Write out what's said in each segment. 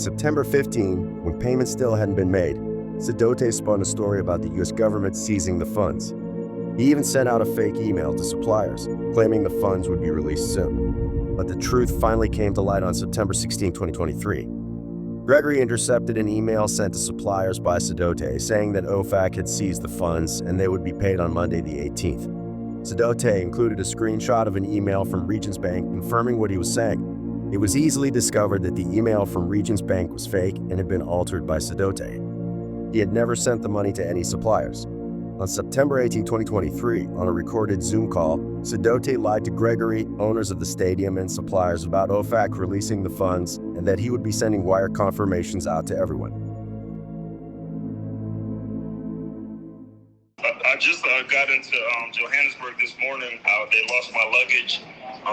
September 15, when payments still hadn't been made, Sedote spun a story about the U.S. government seizing the funds. He even sent out a fake email to suppliers, claiming the funds would be released soon. But the truth finally came to light on September 16, 2023. Gregory intercepted an email sent to suppliers by Sedote saying that OFAC had seized the funds and they would be paid on Monday the 18th. Sedote included a screenshot of an email from Regions Bank confirming what he was saying. It was easily discovered that the email from Regions Bank was fake and had been altered by Sedote. He had never sent the money to any suppliers. On September 18, 2023, on a recorded Zoom call, Sedote lied to Gregory, owners of the stadium, and suppliers about OFAC releasing the funds and that he would be sending wire confirmations out to everyone. I just got into Johannesburg this morning. They lost my luggage,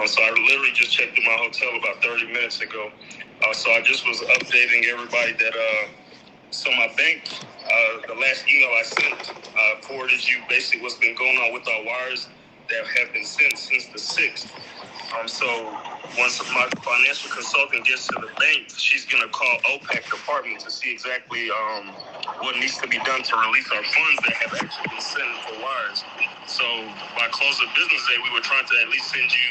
so I literally just checked in my hotel about 30 minutes ago. So I just was updating everybody that so my bank, the last email I sent forwarded you basically what's been going on with our wires that have been sent since the 6th. So once my financial consultant gets to the bank, she's going to call OPAC department to see exactly what needs to be done to release our funds that have actually been sent for wires. So by close of business day, we were trying to at least send you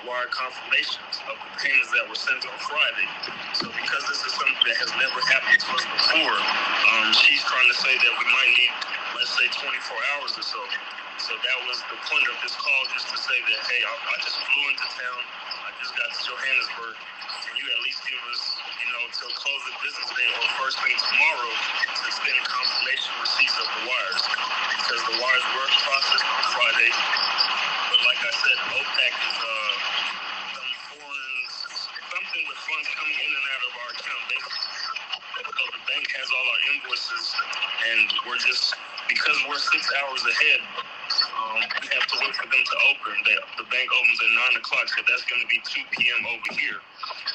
wire confirmations of the payments that were sent on Friday. So because this is something that has never happened to us before, she's trying to say that we might need, let's say, 24 hours or so. So that was the point of this call, just to say that, hey, I just flew into town. I just got to Johannesburg. Can you at least give us, till close of business day or first thing tomorrow to send confirmation receipts of the wires? Because the wires were processed on Friday. But like I said, OPAC is something with funds coming in and out of our account. So the bank has all our invoices, and we're just, because we're 6 hours ahead, we have to wait for them to open. The bank opens at 9 o'clock, so that's going to be 2 p.m. over here.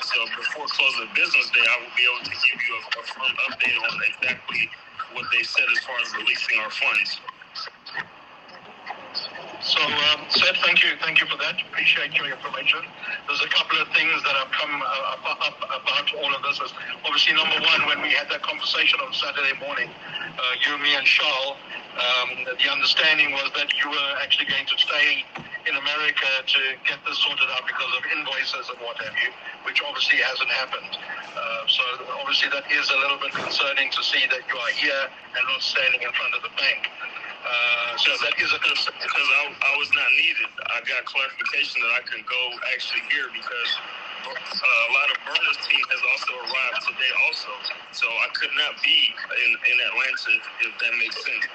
So before close of business day, I will be able to give you a firm update on exactly what they said as far as releasing our funds. So, Seth, thank you for that. Appreciate your information. There's a couple of things that have come up about all of this. Obviously, number one, when we had that conversation on Saturday morning, you, me, and Charles, the understanding was that you were actually going to stay in America to get this sorted out because of invoices and what have you, which obviously hasn't happened. So obviously that is a little bit concerning to see that you are here and not standing in front of the bank. So that is a concern. Because I was not needed. I got clarification that I can go actually here because a lot of Burna's team has also arrived today also. So I could not be in Atlanta if that makes sense.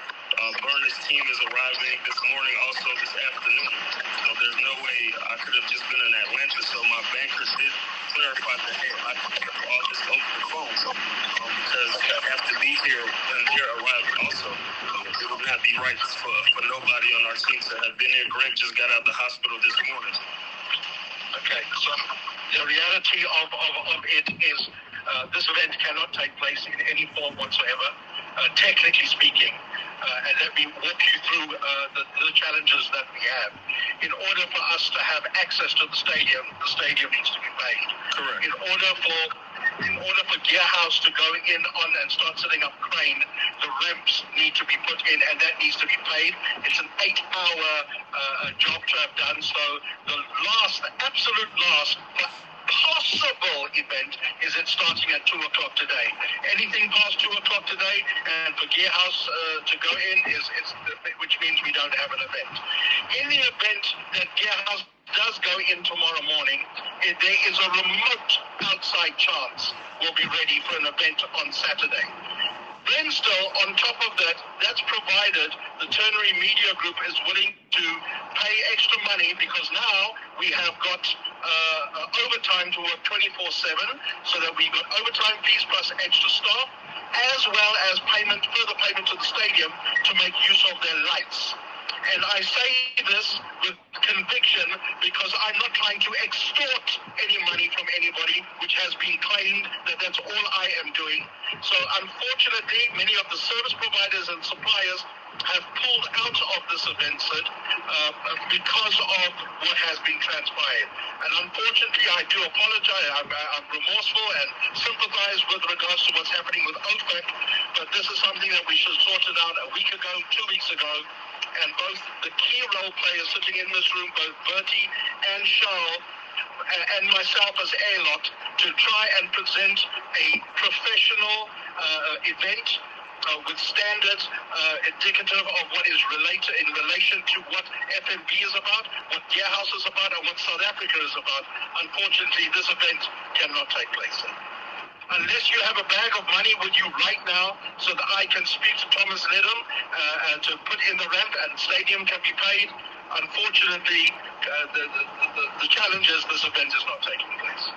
Burna's team is arriving this morning, also this afternoon. So there's no way I could have just been in Atlanta. So my banker did clarify that, hey, I can do all this over the phone because I have to be here when they're arriving also. It would not be right for nobody on our team to have been here. Greg just got out of the hospital this morning. Okay, so the reality of it is this event cannot take place in any form whatsoever, technically speaking. And let me walk you through the challenges that we have. In order for us to have access to the stadium needs to be paid. Correct. In order for Gear House to go in on and start setting up crane, the ramps need to be put in, and that needs to be paid. It's an 8-hour job to have done. So the absolute last possible event is it starting at 2 o'clock today. Anything past 2 o'clock today, and for Gear House to go in which means we don't have an event. In the event that Gear House does go in tomorrow morning, there is a remote outside chance we'll be ready for an event on Saturday. Then still, on top of that, that's provided the Ternary Media Group is willing to pay extra money because now we have got overtime to work 24/7, so that we've got overtime fees plus extra staff, as well as further payment to the stadium to make use of their lights. And I say this with conviction because I'm not trying to extort any money from anybody, which has been claimed that that's all I am doing. So unfortunately, many of the service providers and suppliers have pulled out of this event, Sid, because of what has been transpired. And unfortunately, I do apologize. I'm remorseful and sympathize with regards to what's happening with OFAC, but this is something that we should have sorted out a week ago, 2 weeks ago, and both the key role players sitting in this room, both Bertie and Charles, and myself as Airlock, to try and present a professional event with standards indicative of what is related in relation to what FNB is about, what Gear House is about, and what South Africa is about. Unfortunately, this event cannot take place. Unless you have a bag of money with you right now so that I can speak to Thomas Ledham to put in the ramp and stadium can be paid, unfortunately, the challenge is this event is not taking place.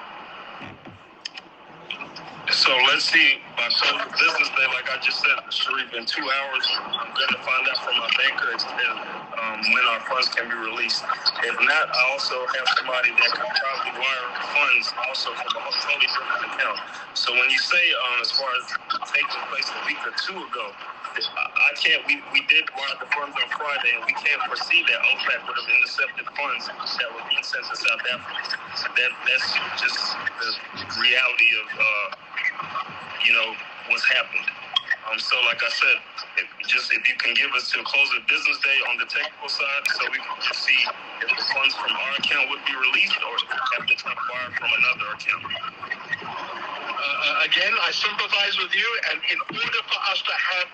So let's see, by close of business day, like I just said, Sharif, in 2 hours, I'm going to find out from my banker when our funds can be released. If not, I also have somebody that can probably wire funds also from a totally different account. So when you say, as far as taking place a week or two ago, I can't, we did wire the funds on Friday, and we can't foresee that OFAC would have intercepted funds that were being sent to South Africa. That's just the reality of, what's happened. So like I said, if you can give us till close of business day on the technical side so we can see if the funds from our account would be released or have to wire from another account. Again, I sympathize with you, and in order for us to have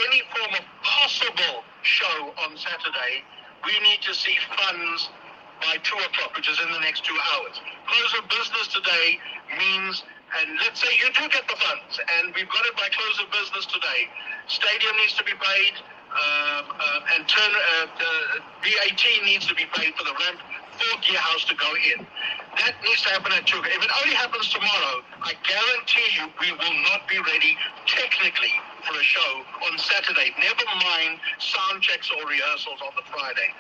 any form of possible show on Saturday, we need to see funds by 2 o'clock, which is in the next 2 hours. Close of business today means, and let's say you do get the funds, and we've got it by close of business today. Stadium needs to be paid, and VAT needs to be paid for the ramp for Gear House to go in. That needs to happen at 2. If it only happens tomorrow, I guarantee you we will not be ready technically for a show on Saturday. Never mind sound checks or rehearsals on the Friday.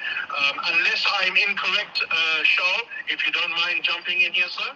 Unless I'm incorrect, Charles, if you don't mind jumping in here, sir.